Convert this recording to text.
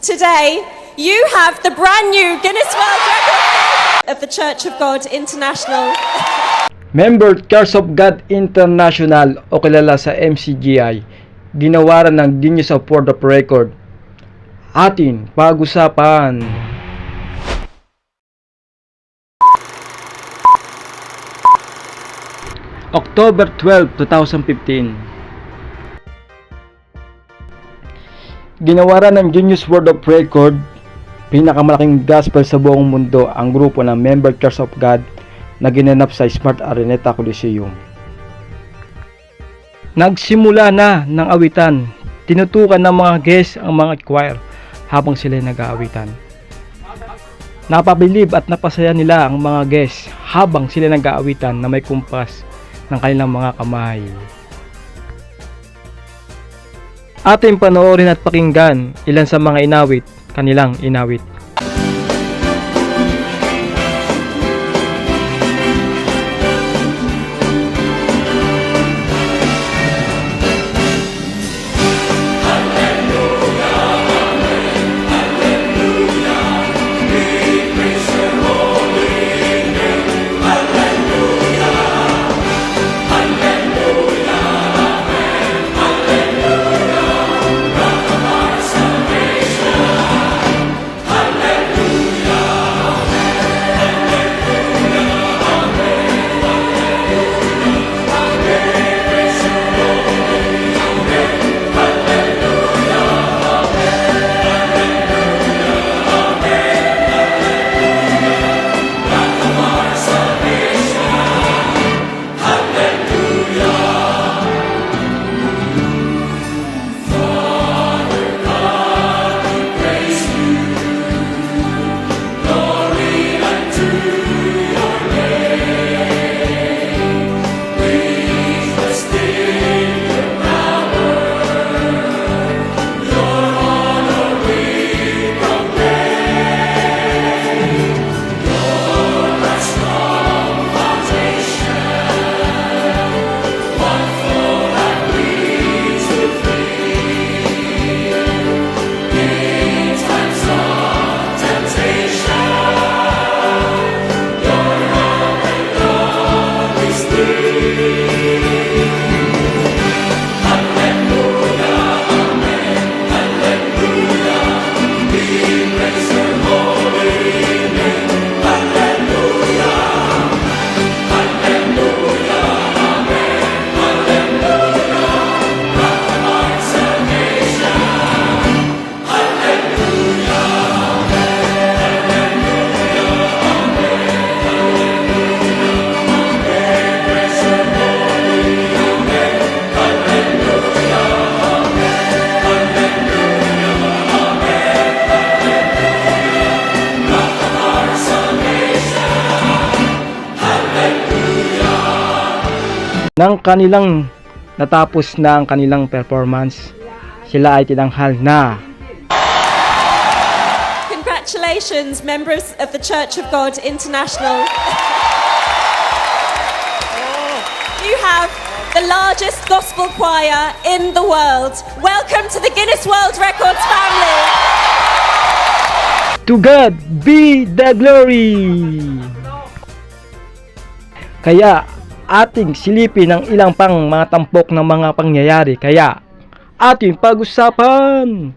Today, you have the brand new Guinness World Record of the Church of God International. Member Church of God International o kilala sa MCGI, ginawaran ng Guinness World of Record. Atin pag-usapan. October 12, 2015. Ginawaran ng Guinness World of Record, pinakamalaking gospel sa buong mundo, ang grupo ng Member Church of God na ginanap sa Smart Araneta Coliseum. Nagsimula na ng awitan, tinutukan ng mga guests ang mga choir habang sila nag-aawitan. Napabilib at napasaya nila ang mga guests habang sila nag-aawitan na may kumpas ng kanilang mga kamay. Ating panoorin at pakinggan ilan sa mga inawit kanilang inawit. Nang kanilang natapos na ang kanilang performance, sila ay tinanghal na. Congratulations, members of the Church of God International. You have the largest gospel choir in the world. Welcome to the Guinness World Records family. To God be the glory! Kaya ating silipin ang ilang pang mga tampok ng mga pangyayari, kaya ating pag-usapan.